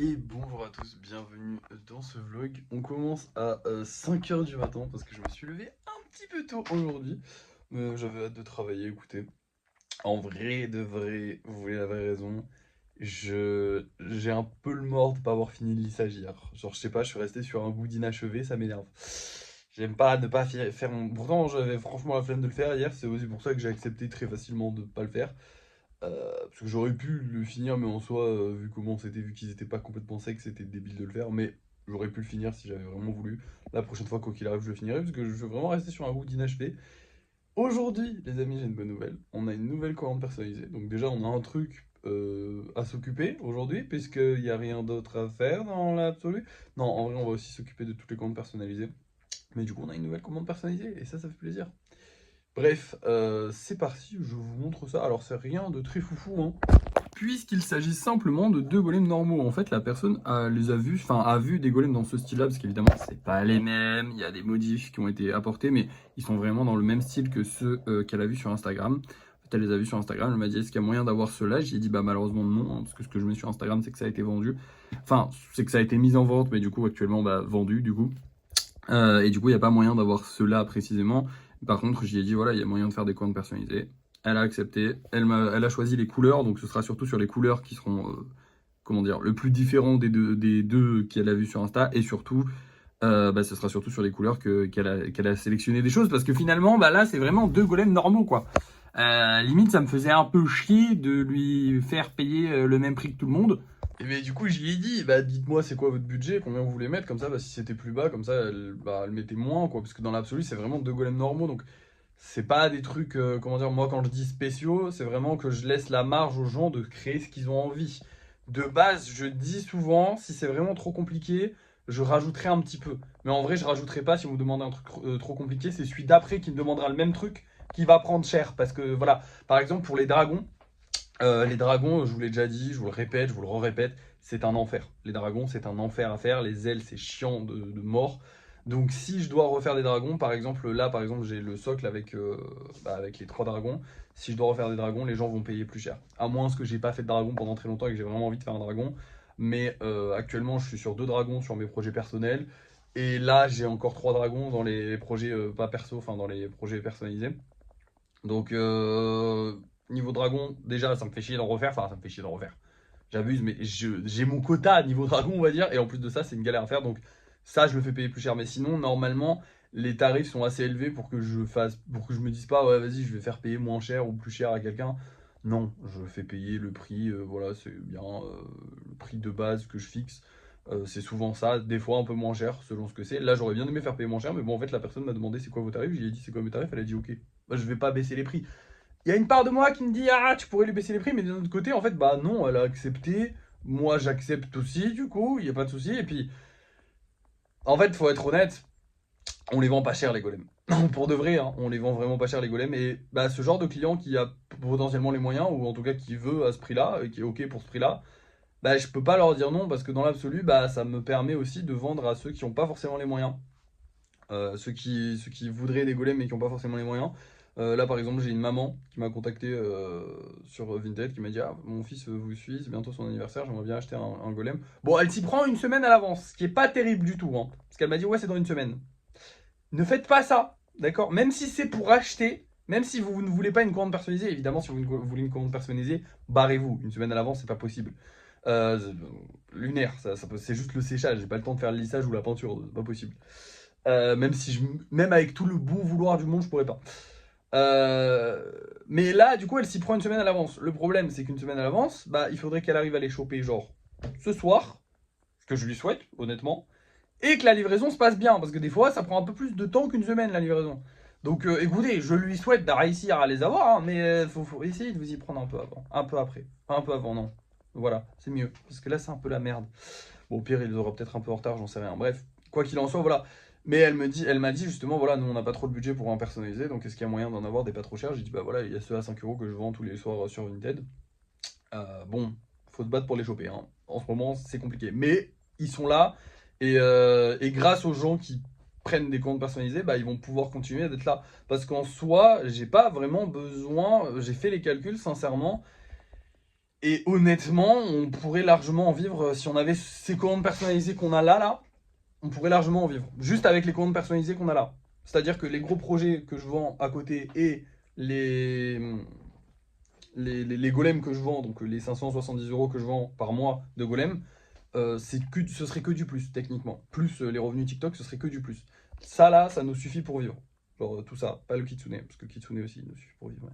Et bonjour à tous, bienvenue dans ce vlog. On commence à 5h du matin parce que je me suis levé un petit peu tôt aujourd'hui. J'avais hâte de travailler, écoutez. En vrai, de vrai, vous voulez la vraie raison, j'ai un peu le mort de pas avoir fini le lissage hier. Genre, je sais pas, je suis resté sur un goût d'inachevé, ça m'énerve. J'aime pas ne pas faire mon... Pourtant, j'avais franchement la flemme de le faire hier, c'est aussi pour ça que j'ai accepté très facilement de pas le faire. Parce que j'aurais pu le finir, mais en soi, vu comment c'était, vu qu'ils étaient pas complètement secs, c'était débile de le faire. Mais j'aurais pu le finir si j'avais vraiment voulu. La prochaine fois, quoi qu'il arrive, je le finirai, parce que je veux vraiment rester sur un goût d'inachevé. Aujourd'hui, les amis, j'ai une bonne nouvelle. On a une nouvelle commande personnalisée. Donc déjà, on a un truc à s'occuper aujourd'hui, puisqu'il n'y a rien d'autre à faire dans l'absolu. Non, en vrai, on va aussi s'occuper de toutes les commandes personnalisées. Mais du coup, on a une nouvelle commande personnalisée, et ça fait plaisir. Bref, c'est parti, je vous montre ça. Alors, c'est rien de très foufou, hein. Puisqu'il s'agit simplement de deux golems normaux. En fait, la personne les a vus, enfin a vu des golems dans ce style-là, parce qu'évidemment, c'est pas les mêmes. Il y a des modifs qui ont été apportés, mais ils sont vraiment dans le même style que ceux qu'elle a vus sur Instagram. En fait, elle les a vus sur Instagram. Elle m'a dit, est-ce qu'il y a moyen d'avoir ceux-là? J'ai dit, bah malheureusement non, hein, parce que ce que je mets sur Instagram, c'est que ça a été vendu. Enfin, c'est que ça a été mis en vente, mais du coup, actuellement, bah, vendu, du coup. Et du coup, il n'y a pas moyen d'avoir ceux-là précisément. Par contre, j'y ai dit, voilà, il y a moyen de faire des commandes personnalisées. Elle a accepté. Elle a choisi les couleurs, donc ce sera surtout sur les couleurs qui seront, comment dire, le plus différent des deux qu'elle a vu sur Insta. Et surtout, bah, ce sera surtout sur les couleurs qu'elle a sélectionné des choses. Parce que finalement, bah, là, c'est vraiment deux golems normaux, quoi. Limite, ça me faisait un peu chier de lui faire payer le même prix que tout le monde. Et mais du coup, j'y ai dit, bah dites-moi c'est quoi votre budget, combien vous voulez mettre, comme ça, bah, si c'était plus bas, comme ça, elle mettait moins, quoi. Parce que dans l'absolu, c'est vraiment deux golems normaux, donc c'est pas des trucs, comment dire, moi quand je dis spéciaux, c'est vraiment que je laisse la marge aux gens de créer ce qu'ils ont envie. De base, je dis souvent, si c'est vraiment trop compliqué, je rajouterai un petit peu. Mais en vrai, je rajouterai pas si vous me demandez un truc trop compliqué, c'est celui d'après qui me demandera le même truc qui va prendre cher. Parce que voilà, par exemple pour les dragons, je vous l'ai déjà dit, je vous le répète, je vous le répète, c'est un enfer. Les dragons, c'est un enfer à faire. Les ailes, c'est chiant de mort. Donc si je dois refaire des dragons, par exemple, là, par exemple, j'ai le socle avec les trois dragons. Si je dois refaire des dragons, les gens vont payer plus cher. À moins que j'ai pas fait de dragon pendant très longtemps et que j'ai vraiment envie de faire un dragon. Mais actuellement, je suis sur deux dragons sur mes projets personnels. Et là, j'ai encore trois dragons dans les projets pas perso, enfin dans les projets personnalisés. Donc, niveau dragon, déjà, ça me fait chier d'en refaire. Enfin, ça me fait chier d'en refaire. J'abuse, mais j'ai mon quota niveau dragon, on va dire. Et en plus de ça, c'est une galère à faire. Donc, ça, je le fais payer plus cher. Mais sinon, normalement, les tarifs sont assez élevés pour que je me dise pas, ouais, vas-y, je vais faire payer moins cher ou plus cher à quelqu'un. Non, je fais payer le prix, voilà, c'est bien le prix de base que je fixe. C'est souvent ça, des fois un peu moins cher selon ce que c'est. Là, j'aurais bien aimé faire payer moins cher, mais bon, en fait, la personne m'a demandé c'est quoi vos tarifs. Je lui ai dit c'est quoi mes tarifs. Elle a dit ok. Bah, je vais pas baisser les prix. Il y a une part de moi qui me dit ah tu pourrais lui baisser les prix, mais d'un autre côté en fait bah non, elle a accepté, moi j'accepte aussi du coup, il y a pas de souci. Et puis en fait faut être honnête, on les vend pas cher les golems. Pour de vrai, hein, on les vend vraiment pas cher les golems. Et bah ce genre de client qui a potentiellement les moyens ou en tout cas qui veut à ce prix-là et qui est ok pour ce prix-là, bah je peux pas leur dire non parce que dans l'absolu bah ça me permet aussi de vendre à ceux qui ont pas forcément les moyens. Ceux qui voudraient des golems mais qui n'ont pas forcément les moyens. Là, par exemple, j'ai une maman qui m'a contacté sur Vinted qui m'a dit ah, mon fils vous suit, c'est bientôt son anniversaire, j'aimerais bien acheter un golem. Bon, elle s'y prend une semaine à l'avance, ce qui est pas terrible du tout, hein, parce qu'elle m'a dit ouais, c'est dans une semaine. Ne faites pas ça, d'accord? Même si c'est pour acheter, même si vous ne voulez pas une commande personnalisée, évidemment, si vous voulez une commande personnalisée, barrez-vous. Une semaine à l'avance, c'est pas possible. Euh, Lunaire, c'est juste le séchage, j'ai pas le temps de faire le lissage ou la peinture, c'est pas possible. Même avec tout le bon vouloir du monde, je pourrais pas. Euh, mais là, du coup, elle s'y prend une semaine à l'avance. Le problème, c'est qu'une semaine à l'avance, bah, il faudrait qu'elle arrive à les choper, genre, ce soir, ce que je lui souhaite, honnêtement, et que la livraison se passe bien, parce que des fois, ça prend un peu plus de temps qu'une semaine, la livraison. Donc, écoutez, je lui souhaite de réussir à les avoir, hein, mais faut essayer de vous y prendre un peu avant, un peu après, un peu avant, non. Voilà, c'est mieux, parce que là, c'est un peu la merde. Bon, au pire, il les aura peut-être un peu en retard, j'en sais rien. Bref, quoi qu'il en soit, voilà. Mais elle m'a dit justement, voilà, nous on n'a pas trop de budget pour un personnalisé, donc est-ce qu'il y a moyen d'en avoir des pas trop chers? J'ai dit, bah voilà, il y a ceux à 5 € que je vends tous les soirs sur Vinted. Bon, faut se battre pour les choper, hein. En ce moment, c'est compliqué. Mais ils sont là, et grâce aux gens qui prennent des comptes personnalisés, bah, ils vont pouvoir continuer d'être là. Parce qu'en soi, j'ai pas vraiment besoin, j'ai fait les calculs sincèrement, Et honnêtement, on pourrait largement en vivre si on avait ces commandes personnalisées qu'on a là, on pourrait largement en vivre. Juste avec les commandes personnalisées qu'on a là. C'est-à-dire que les gros projets que je vends à côté et les, les golems que je vends, donc les 570 € que je vends par mois de golems, ce serait que du plus, techniquement. Plus les revenus TikTok, ce serait que du plus. Ça, là, ça nous suffit pour vivre. Genre tout ça, pas le kitsune, parce que le kitsune aussi, il nous suffit pour vivre.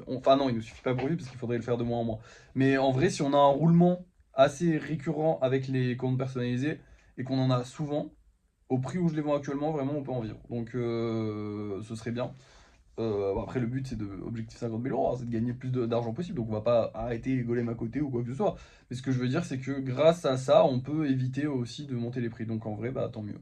Enfin non, il nous suffit pas pour vivre, parce qu'il faudrait le faire de mois en mois. Mais en vrai, si on a un roulement assez récurrent avec les comptes personnalisés, et qu'on en a souvent, au prix où je les vends actuellement, vraiment, on peut en vivre. Donc, ce serait bien. Bon, après, le but, c'est de objectif 50 000 €, hein, c'est de gagner le plus d'argent possible. Donc, on va pas arrêter les golems à côté ou quoi que ce soit. Mais ce que je veux dire, c'est que grâce à ça, on peut éviter aussi de monter les prix. Donc, en vrai, bah tant mieux.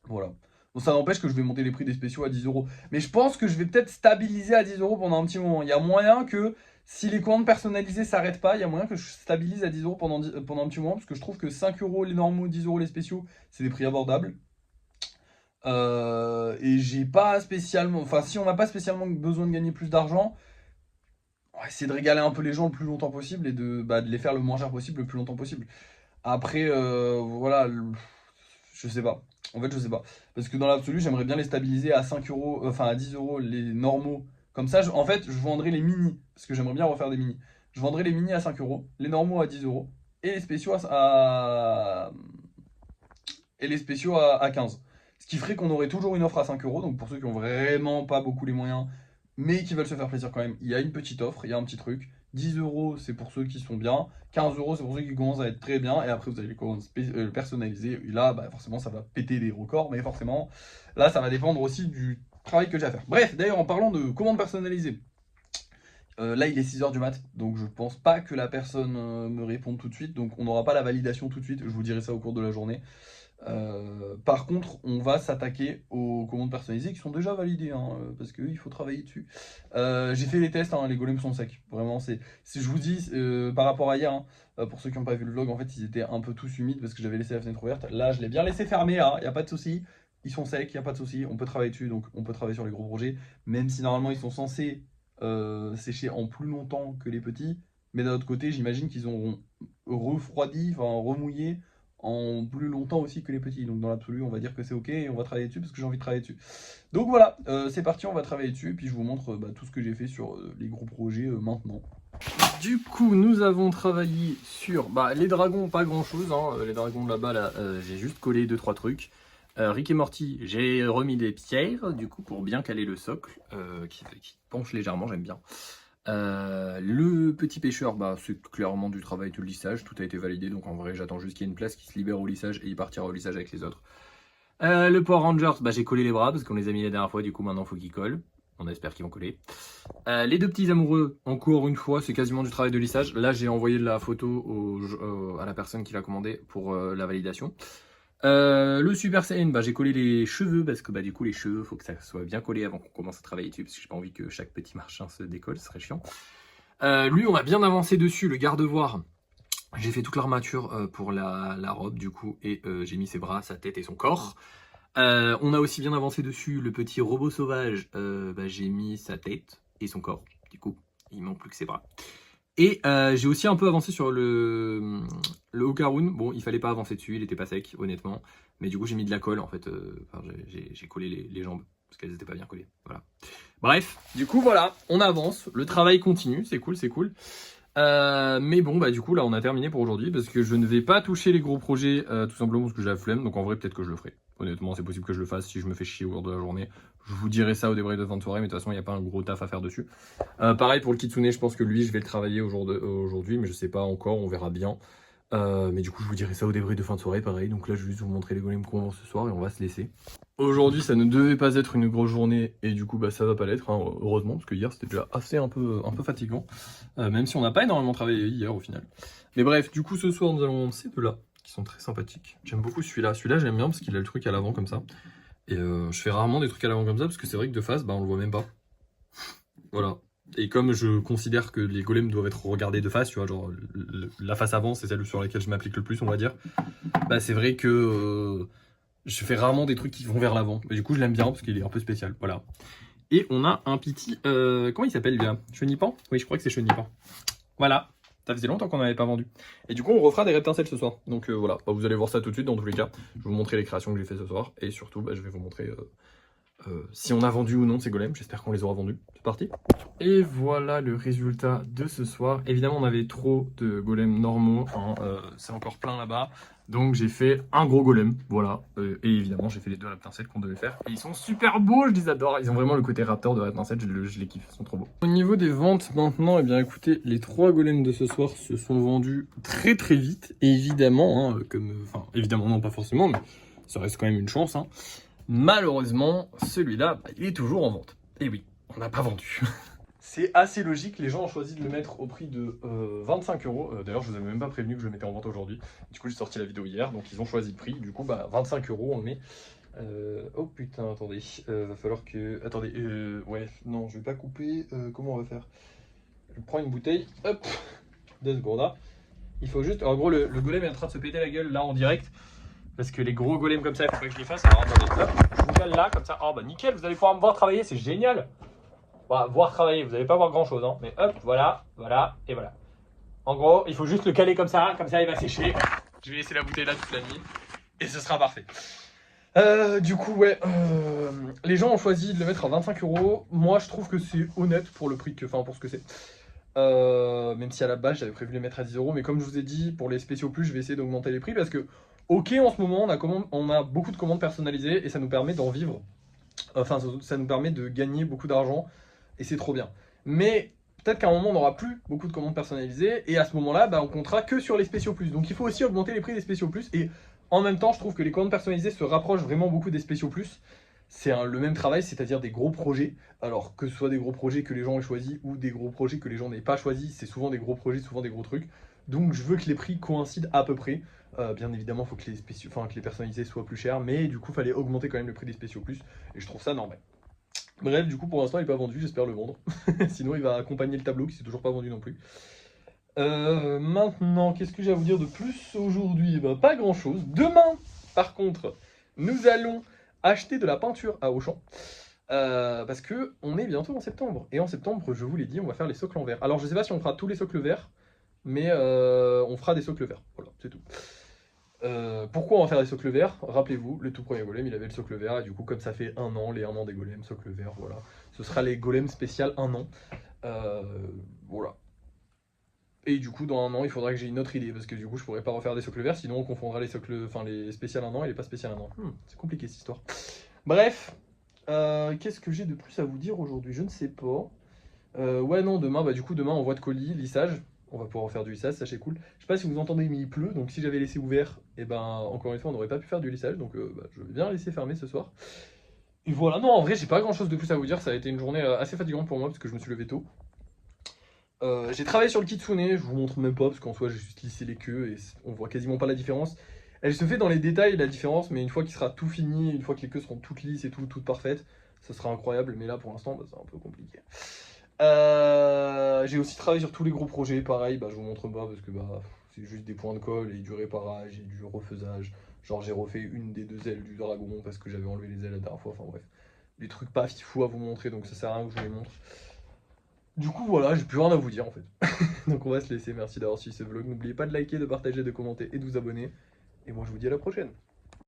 Voilà. Bon, ça n'empêche que je vais monter les prix des spéciaux à 10 €. Mais je pense que je vais peut-être stabiliser à 10 € pendant un petit moment. Il y a moyen que, si les commandes personnalisées s'arrêtent pas, il y a moyen que je stabilise à 10 € pendant un petit moment. Parce que je trouve que 5 € les normaux, 10 € les spéciaux, c'est des prix abordables. Et j'ai pas spécialement. Enfin, si on n'a pas spécialement besoin de gagner plus d'argent, on va essayer de régaler un peu les gens le plus longtemps possible et de les faire le moins cher possible le plus longtemps possible. Après, voilà, je sais pas. En fait, je sais pas. Parce que dans l'absolu, j'aimerais bien les stabiliser à 5 €, enfin à 10 € les normaux. Comme ça, en fait, je vendrais les mini. Parce que j'aimerais bien refaire des mini. Je vendrais les mini à 5 €, les normaux à 10 € et les spéciaux et les spéciaux à 15. Ce qui ferait qu'on aurait toujours une offre à 5 €. Donc pour ceux qui ont vraiment pas beaucoup les moyens, mais qui veulent se faire plaisir quand même, il y a une petite offre, il y a un petit truc. 10 € c'est pour ceux qui sont bien, 15 € c'est pour ceux qui commencent à être très bien, et après vous avez les commandes personnalisées. Et là, bah, forcément, ça va péter des records, mais forcément, là, ça va dépendre aussi du travail que j'ai à faire. Bref, d'ailleurs, en parlant de commandes personnalisées, là, il est 6 h du mat, donc je pense pas que la personne me réponde tout de suite, donc on n'aura pas la validation tout de suite, je vous dirai ça au cours de la journée. Par contre, on va s'attaquer aux commandes personnalisées qui sont déjà validées, hein, parce qu'il faut travailler dessus. J'ai fait les tests, hein, les golems sont secs. Vraiment, je vous dis, par rapport à hier, hein, pour ceux qui n'ont pas vu le vlog, en fait, ils étaient un peu tous humides parce que j'avais laissé la fenêtre ouverte. Là, je l'ai bien laissé fermer, il n'y a pas de souci. Ils sont secs, il n'y a pas de souci. On peut travailler dessus, donc on peut travailler sur les gros projets, même si normalement ils sont censés sécher en plus longtemps que les petits. Mais d'un autre côté, j'imagine qu'ils auront refroidi, enfin remouillé en plus longtemps aussi que les petits. Donc dans l'absolu, on va dire que c'est ok et on va travailler dessus parce que j'ai envie de travailler dessus. Donc voilà, c'est parti, on va travailler dessus et puis je vous montre tout ce que j'ai fait sur les gros projets maintenant. Du coup, nous avons travaillé sur les dragons, pas grand chose, hein. Les dragons là-bas, là, j'ai juste collé 2-3 trucs. Rick et Morty, j'ai remis des pierres, du coup, pour bien caler le socle, qui penche légèrement, j'aime bien. Le petit pêcheur, c'est clairement du travail de lissage, tout a été validé, donc en vrai j'attends juste qu'il y ait une place qui se libère au lissage et il partira au lissage avec les autres. Le Power Rangers, j'ai collé les bras parce qu'on les a mis la dernière fois, du coup maintenant il faut qu'ils collent. On espère qu'ils vont coller. Les deux petits amoureux, encore une fois, c'est quasiment du travail de lissage. Là j'ai envoyé la photo à la personne qui l'a commandé pour la validation. Le Super Saiyan, j'ai collé les cheveux parce que du coup les cheveux, faut que ça soit bien collé avant qu'on commence à travailler dessus parce que j'ai pas envie que chaque petit marchin se décolle, ce serait chiant. Lui, on a bien avancé dessus, le garde-voir. J'ai fait toute l'armature pour la robe du coup et j'ai mis ses bras, sa tête et son corps. On a aussi bien avancé dessus le petit robot sauvage, j'ai mis sa tête et son corps. Du coup, il manque plus que ses bras. Et j'ai aussi un peu avancé sur le Okarun. Bon, il fallait pas avancer dessus, il était pas sec, honnêtement. Mais du coup, j'ai mis de la colle, en fait. J'ai collé les jambes, parce qu'elles étaient pas bien collées. Voilà. Bref, du coup, voilà, on avance. Le travail continue, c'est cool, c'est cool. Mais bon, du coup, là, on a terminé pour aujourd'hui, parce que je ne vais pas toucher les gros projets, tout simplement parce que j'ai la flemme. Donc en vrai, peut-être que je le ferai. Honnêtement, c'est possible que je le fasse si je me fais chier au cours de la journée. Je vous dirai ça au débrief de fin de soirée, mais de toute façon, il n'y a pas un gros taf à faire dessus. Pareil pour le kitsune, je pense que lui, je vais le travailler aujourd'hui, mais je sais pas encore, on verra bien. Mais du coup, je vous dirai ça au débrief de fin de soirée, pareil. Donc là, je vais juste vous montrer les golems qu'on vend ce soir et on va se laisser. Aujourd'hui, ça ne devait pas être une grosse journée et du coup, ça va pas l'être, hein, heureusement, parce que hier, c'était déjà assez un peu fatigant. Même si on n'a pas énormément travaillé hier au final. Mais bref, du coup, ce soir, nous allons vendre ces deux-là, qui sont très sympathiques. J'aime beaucoup celui-là. Celui-là, j'aime bien parce qu'il a le truc à l'avant comme ça. Et je fais rarement des trucs à l'avant comme ça parce que c'est vrai que de face, on le voit même pas. Voilà. Et comme je considère que les golems doivent être regardés de face, tu vois, genre la face avant, c'est celle sur laquelle je m'applique le plus, on va dire. C'est vrai que je fais rarement des trucs qui vont vers l'avant. Mais du coup, je l'aime bien parce qu'il est un peu spécial. Voilà. Et on a un petit, comment il s'appelle lui là? Chenipan? Oui, je crois que c'est Chenipan. Voilà, ça faisait longtemps qu'on n'avait pas vendu. Et du coup, on refera des reptincelles ce soir. Donc voilà, bah, vous allez voir ça tout de suite dans tous les cas. Je vais vous montrer les créations que j'ai fait ce soir. Et surtout, bah, je vais vous montrer si on a vendu ou non ces golems. J'espère qu'on les aura vendus. C'est parti. Et voilà le résultat de ce soir. Évidemment, on avait trop de golems normaux. Hein, c'est encore plein là-bas. Donc j'ai fait un gros golem, voilà. Et évidemment, j'ai fait les deux reptincelles qu'on devait faire. Et ils sont super beaux, je les adore. Ils ont vraiment le côté raptor de reptincelle, je les kiffe, ils sont trop beaux. Au niveau des ventes maintenant, eh bien écoutez, les 3 golems de ce soir se sont vendus très très vite. Et évidemment, hein, enfin évidemment non pas forcément, mais ça reste quand même une chance. Hein. Malheureusement, celui-là, bah, il est toujours en vente. Et oui, on n'a pas vendu. C'est assez logique, les gens ont choisi de le mettre au prix de 25 euros. D'ailleurs, je vous avais même pas prévenu que je le mettais en vente aujourd'hui. Du coup, j'ai sorti la vidéo hier, donc ils ont choisi le prix. Du coup, bah 25 euros, on le met. Oh putain, attendez. Va falloir que. Attendez, ouais, non, je vais pas couper. Comment on va faire? Je prends une bouteille, hop, 2 secondes. Hein. Il faut juste. En gros, le golem est en train de se péter la gueule là en direct. Parce que les gros golems comme ça, il faut pas que je les fasse. Alors attendez, hop, je vous cale là, comme ça. Oh bah nickel, vous allez pouvoir me voir travailler, c'est génial. Bah, voir travailler, vous n'allez pas voir grand chose, hein. Mais hop, voilà, voilà, et voilà. En gros, il faut juste le caler comme ça il va sécher. Je vais laisser la bouteille là toute la nuit, et ce sera parfait. Du coup, ouais, les gens ont choisi de le mettre à 25 euros. Moi, je trouve que c'est honnête pour le prix enfin, pour ce que c'est. Même si à la base, j'avais prévu de les mettre à 10 euros. Mais comme je vous ai dit, pour les spéciaux plus, je vais essayer d'augmenter les prix parce que, ok, en ce moment, on a beaucoup de commandes personnalisées et ça nous permet d'en vivre. Enfin, ça nous permet de gagner beaucoup d'argent et c'est trop bien. Mais peut-être qu'à un moment, on n'aura plus beaucoup de commandes personnalisées et à ce moment-là, bah, on comptera que sur les spéciaux plus. Donc il faut aussi augmenter les prix des spéciaux plus et en même temps, je trouve que les commandes personnalisées se rapprochent vraiment beaucoup des spéciaux plus. C'est le même travail, c'est-à-dire des gros projets. Alors que ce soit des gros projets que les gens aient choisis ou des gros projets que les gens n'aient pas choisis, c'est souvent des gros projets, souvent des gros trucs. Donc je veux que les prix coïncident à peu près. Bien évidemment, il faut que que les personnalisés soient plus chers, mais du coup, il fallait augmenter quand même le prix des spéciaux plus, et je trouve ça normal. Bref, du coup, pour l'instant, il n'est pas vendu, j'espère le vendre. Sinon, il va accompagner le tableau qui s'est toujours pas vendu non plus. Maintenant, qu'est-ce que j'ai à vous dire de plus aujourd'hui? Ben, pas grand-chose. Demain, par contre, nous allons acheter de la peinture à Auchan. Parce que on est bientôt en septembre. Et en septembre, je vous l'ai dit, on va faire les socles en verre. Alors, je sais pas si on fera tous les socles verts, mais on fera des socles verts. Voilà, c'est tout. Pourquoi on va faire des socles verts? Rappelez-vous, le tout premier golem, il avait le socle vert, et du coup, comme ça fait 1 an, les 1 an des golems, socle vert, voilà. Ce sera les golems spécial 1 an. Voilà. Et du coup, dans 1 an, il faudra que j'ai une autre idée, parce que du coup, je pourrais pas refaire des socles verts, sinon on confondra les socles, enfin les spécial 1 an et les pas spécial 1 an. C'est compliqué cette histoire. Bref, qu'est-ce que j'ai de plus à vous dire aujourd'hui? Je ne sais pas. Ouais, non, demain, bah du coup, demain, envoi de colis, lissage. On va pouvoir faire du lissage, ça c'est cool. Je sais pas si vous entendez, mais il pleut, donc si j'avais laissé ouvert, et ben encore une fois, on n'aurait pas pu faire du lissage, donc bah, je vais bien laisser fermer ce soir. Et voilà, non, en vrai, j'ai pas grand chose de plus à vous dire, ça a été une journée assez fatigante pour moi, parce que je me suis levé tôt. J'ai travaillé sur le kitsune, je vous montre même pas, parce qu'en soi, j'ai juste lissé les queues, et on voit quasiment pas la différence. Elle se fait dans les détails, la différence, mais une fois qu'il sera tout fini, une fois que les queues seront toutes lisses et toutes parfaites, ça sera incroyable, mais là, pour l'instant, bah, c'est un peu compliqué. J'ai aussi travaillé sur tous les gros projets, pareil, bah, je vous montre pas parce que bah, c'est juste des points de colle et du réparage et du refaisage. Genre j'ai refait une des 2 ailes du dragon parce que j'avais enlevé les ailes la dernière fois, enfin bref. Des trucs pas fifou à vous montrer donc ça sert à rien que je vous les montre. Du coup voilà, j'ai plus rien à vous dire en fait. Donc on va se laisser, merci d'avoir suivi ce vlog. N'oubliez pas de liker, de partager, de commenter et de vous abonner. Et moi je vous dis à la prochaine.